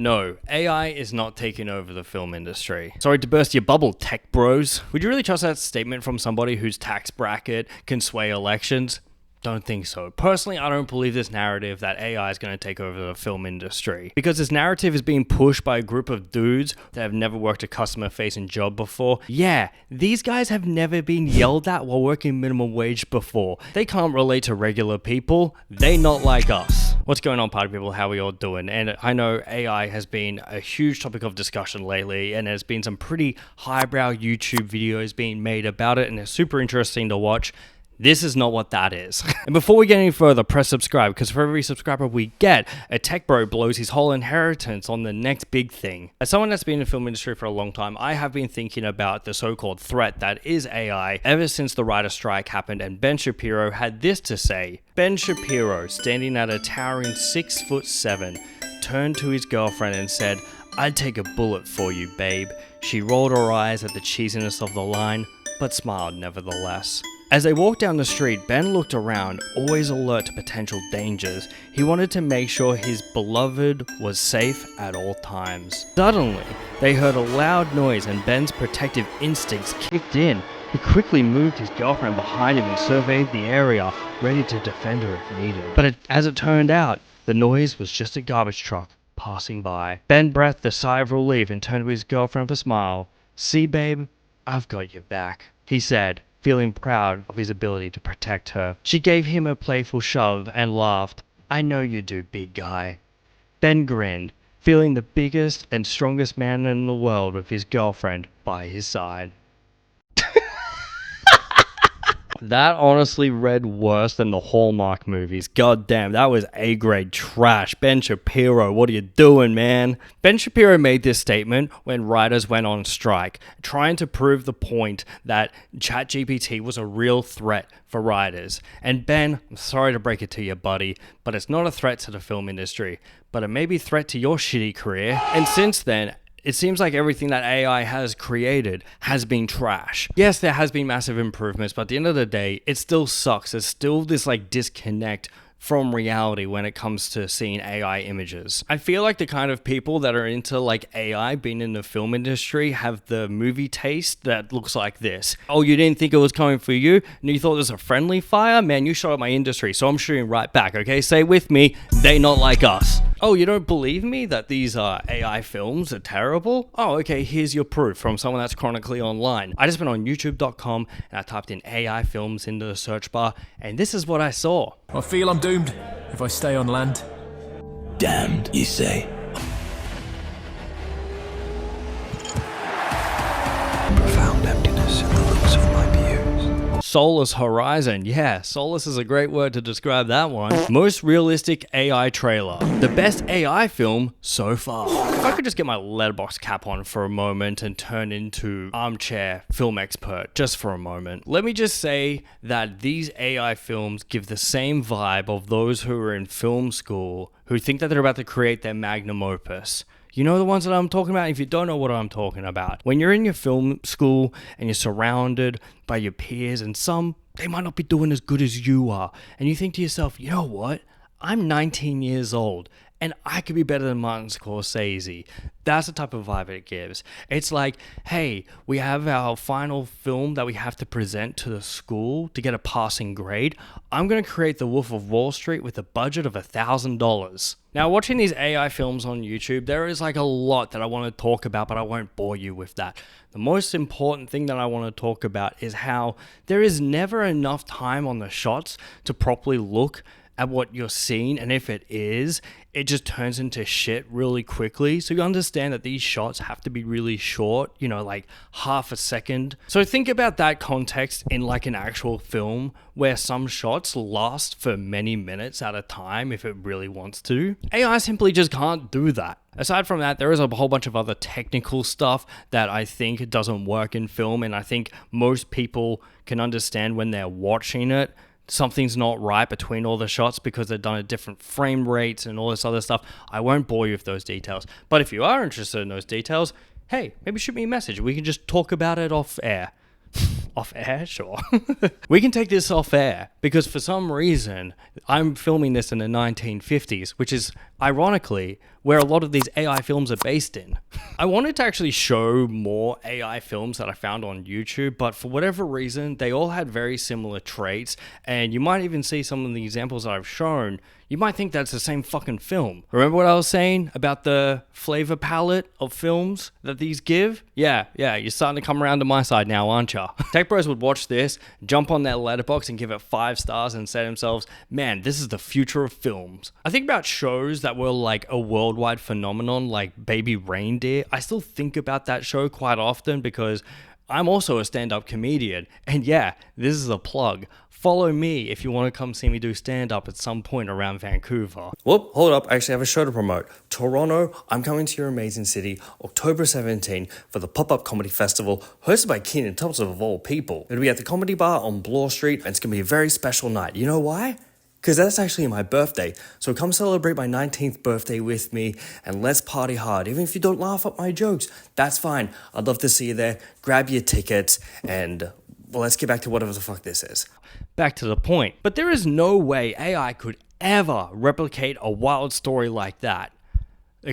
No, AI is not taking over the film industry. Sorry to burst your bubble, tech bros. Would you really trust that statement from somebody whose tax bracket can sway elections? Don't think so. Personally, I don't believe this narrative that AI is going to take over the film industry. Because this narrative is being pushed by a group of dudes that have never worked a customer-facing job before. Yeah, these guys have never been yelled at while working minimum wage before. They can't relate to regular people. They not like us. What's going on, party people? How are we all doing? And I know AI has been a huge topic of discussion lately, and there's been some pretty highbrow YouTube videos being made about it, and they're super interesting to watch. This is not what that is. And before we get any further, press subscribe, because for every subscriber we get, a tech bro blows his whole inheritance on the next big thing. As someone that's been in the film industry for a long time, I have been thinking about the so-called threat that is AI ever since the writer strike happened, and Ben Shapiro had this to say. Ben Shapiro, standing at a towering 6'7", turned to his girlfriend and said, "I'd take a bullet for you, babe." She rolled her eyes at the cheesiness of the line, but smiled nevertheless. As they walked down the street, Ben looked around, always alert to potential dangers. He wanted to make sure his beloved was safe at all times. Suddenly, they heard a loud noise and Ben's protective instincts kicked in. He quickly moved his girlfriend behind him and surveyed the area, ready to defend her if needed. But as it turned out, the noise was just a garbage truck passing by. Ben breathed a sigh of relief and turned to his girlfriend with a smile. "See, babe, I've got your back," he said, feeling proud of his ability to protect her. She gave him a playful shove and laughed. "I know you do, big guy." Ben grinned, feeling the biggest and strongest man in the world with his girlfriend by his side. That honestly read worse than the Hallmark movies. God damn, that was A-grade trash. Ben Shapiro, what are you doing, man? Ben Shapiro made this statement when writers went on strike, trying to prove the point that ChatGPT was a real threat for writers. And Ben, I'm sorry to break it to you, buddy, but it's not a threat to the film industry, but it may be a threat to your shitty career. And since then, it seems like everything that AI has created has been trash. Yes, there has been massive improvements, but at the end of the day, it still sucks. There's still this disconnect from reality when it comes to seeing AI images. I feel like the kind of people that are into AI being in the film industry have the movie taste that looks like this. Oh, you didn't think it was coming for you? And you thought it was a friendly fire? Man, you shot at my industry, so I'm shooting right back, okay? Say with me, they not like us. Oh, you don't believe me that these AI films are terrible? Oh, okay, here's your proof from someone that's chronically online. I just went on youtube.com and I typed in AI films into the search bar, and this is what I saw. I feel I'm doomed if I stay on land. Damned, you say? Profound emptiness in the looks of my views. Soulless horizon. Yeah, soulless is a great word to describe that one. Most realistic AI trailer. The best AI film so far. If I could just get my letterbox cap on for a moment and turn into armchair film expert just for a moment. Let me just say that these AI films give the same vibe of those who are in film school who think that they're about to create their magnum opus. You know the ones that I'm talking about? If you don't know what I'm talking about, when you're in your film school and you're surrounded by your peers and some, they might not be doing as good as you are. And you think to yourself, you know what? I'm 19 years old and I could be better than Martin Scorsese. That's the type of vibe it gives. It's like, hey, we have our final film that we have to present to the school to get a passing grade. I'm going to create The Wolf of Wall Street with a budget of $1,000. Now, watching these AI films on YouTube, there is a lot that I want to talk about, but I won't bore you with that. The most important thing that I want to talk about is how there is never enough time on the shots to properly look at what you're seeing, and if it is, it just turns into shit really quickly. So you understand that these shots have to be really short, half a second. So think about that context in an actual film where some shots last for many minutes at a time if it really wants to. AI simply just can't do that. Aside from that, there is a whole bunch of other technical stuff that I think doesn't work in film, and I think most people can understand when they're watching it. Something's not right between all the shots because they're done at different frame rates and all this other stuff. I won't bore you with those details. But if you are interested in those details, hey, maybe shoot me a message. We can just talk about it off air. Off air? Sure. We can take this off air because for some reason I'm filming this in the 1950s, which is ironically where a lot of these AI films are based in. I wanted to actually show more AI films that I found on YouTube, but for whatever reason, they all had very similar traits, and you might even see some of the examples that I've shown. You might think that's the same fucking film. Remember what I was saying about the flavor palette of films that these give? Yeah, you're starting to come around to my side now, aren't ya? Tech bros would watch this, jump on their letterbox and give it 5 stars and say to themselves, man, this is the future of films. I think about shows that were like a worldwide phenomenon like Baby Reindeer. I still think about that show quite often because I'm also a stand-up comedian. And yeah, this is a plug. Follow me if you want to come see me do stand-up at some point around Vancouver. Whoop, hold up. I actually have a show to promote. Toronto, I'm coming to your amazing city October 17 for the Pop-Up Comedy Festival hosted by Keenan Thompson of all people. It'll be at the Comedy Bar on Bloor Street and it's going to be a very special night. You know why? Because that's actually my birthday. So come celebrate my 19th birthday with me and let's party hard. Even if you don't laugh at my jokes, that's fine. I'd love to see you there. Grab your tickets and well, let's get back to whatever the fuck this is. Back to the point. But there is no way AI could ever replicate a wild story like that.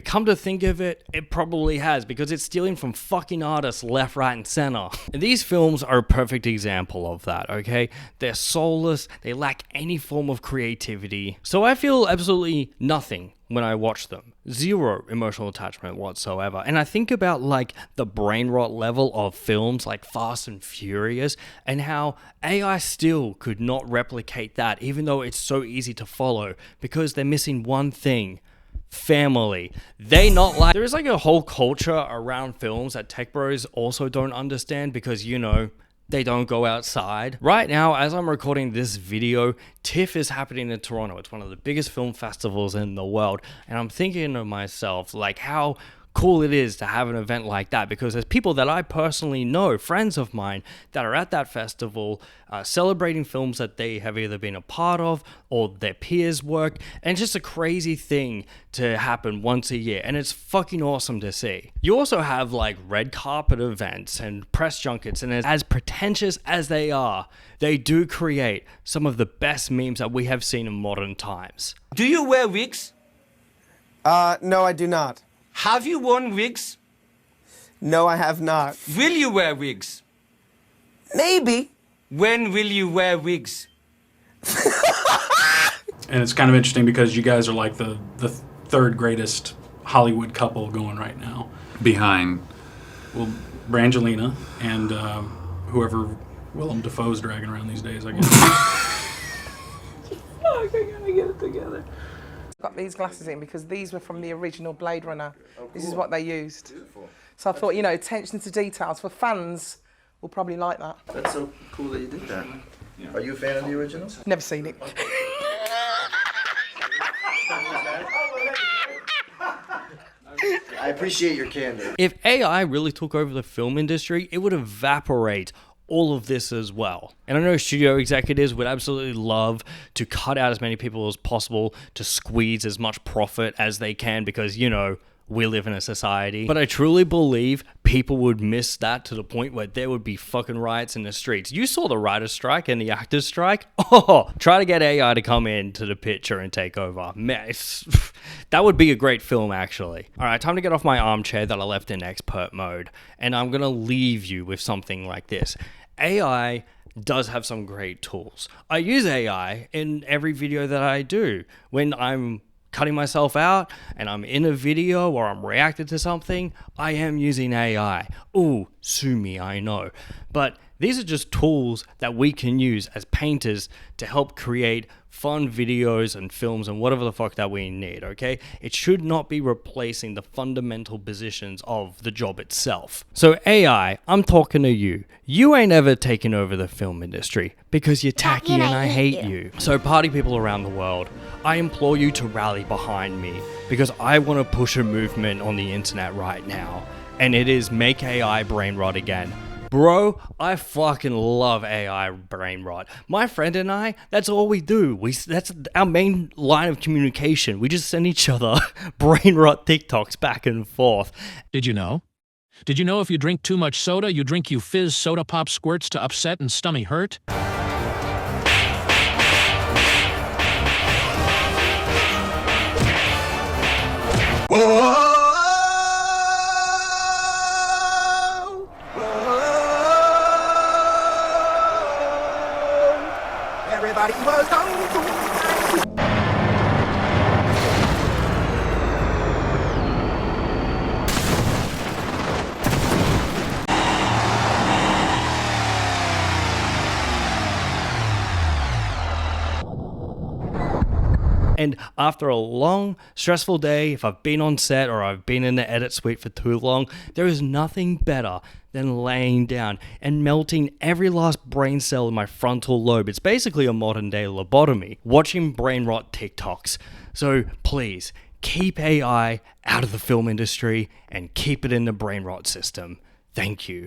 Come to think of it, it probably has because it's stealing from fucking artists left, right, and center. And these films are a perfect example of that, okay? They're soulless, they lack any form of creativity. So I feel absolutely nothing when I watch them. Zero emotional attachment whatsoever. And I think about like the brain rot level of films like Fast and Furious and how AI still could not replicate that even though it's so easy to follow because they're missing one thing. Family. They not like... There is like a whole culture around films that tech bros also don't understand because, you know, they don't go outside. Right now, as I'm recording this video, TIFF is happening in Toronto. It's one of the biggest film festivals in the world. And I'm thinking to myself, like, how cool it is to have an event like that because there's people that I personally know, friends of mine, that are at that festival celebrating films that they have either been a part of or their peers' work, and it's just a crazy thing to happen once a year, and it's fucking awesome to see. You also have like red carpet events and press junkets, and as pretentious as they are, they do create some of the best memes that we have seen in modern times. Do you wear wigs? No, I do not. Have you worn wigs? No, I have not. Will you wear wigs? Maybe. When will you wear wigs? And it's kind of interesting because you guys are like the third greatest Hollywood couple going right now. Behind. Well, Brangelina and whoever Willem Dafoe's dragging around these days, I guess. Fuck, I gotta get it together. Got these glasses in because these were from the original Blade Runner. Oh, cool. This is what they used. Beautiful. So I thought, you know, attention to details for fans will probably like that. That's so cool that you did that. Yeah. Are you a fan of the original? Never seen it. I appreciate your candor. If AI really took over the film industry, it would evaporate all of this as well. And I know studio executives would absolutely love to cut out as many people as possible to squeeze as much profit as they can because, you know, we live in a society. But I truly believe people would miss that to the point where there would be fucking riots in the streets. You saw the writer's strike and the actor's strike. Oh, try to get AI to come into the picture and take over. Man, that would be a great film, actually. All right, time to get off my armchair that I left in expert mode. And I'm going to leave you with something like this. AI does have some great tools. I use AI in every video that I do. When I'm cutting myself out and I'm in a video or I'm reacting to something, I am using AI. Ooh, sue me, I know. But these are just tools that we can use as painters to help create fun videos and films and whatever the fuck that we need, okay? It should not be replacing the fundamental positions of the job itself. So AI, I'm talking to you. You ain't ever taken over the film industry because you're tacky and I hate you. So party people around the world, I implore you to rally behind me because I want to push a movement on the internet right now. And it is make AI brain rot again. Bro, I fucking love AI brain rot. My friend and I, that's all we do. That's our main line of communication. We just send each other brain rot TikToks back and forth. Did you know? Did you know if you drink too much soda, you drink you fizz soda pop squirts to upset and stummy hurt? Everybody was hungry. And after a long, stressful day, if I've been on set or I've been in the edit suite for too long, there is nothing better than laying down and melting every last brain cell in my frontal lobe. It's basically a modern day lobotomy, watching brain rot TikToks. So please, keep AI out of the film industry and keep it in the brain rot system. Thank you.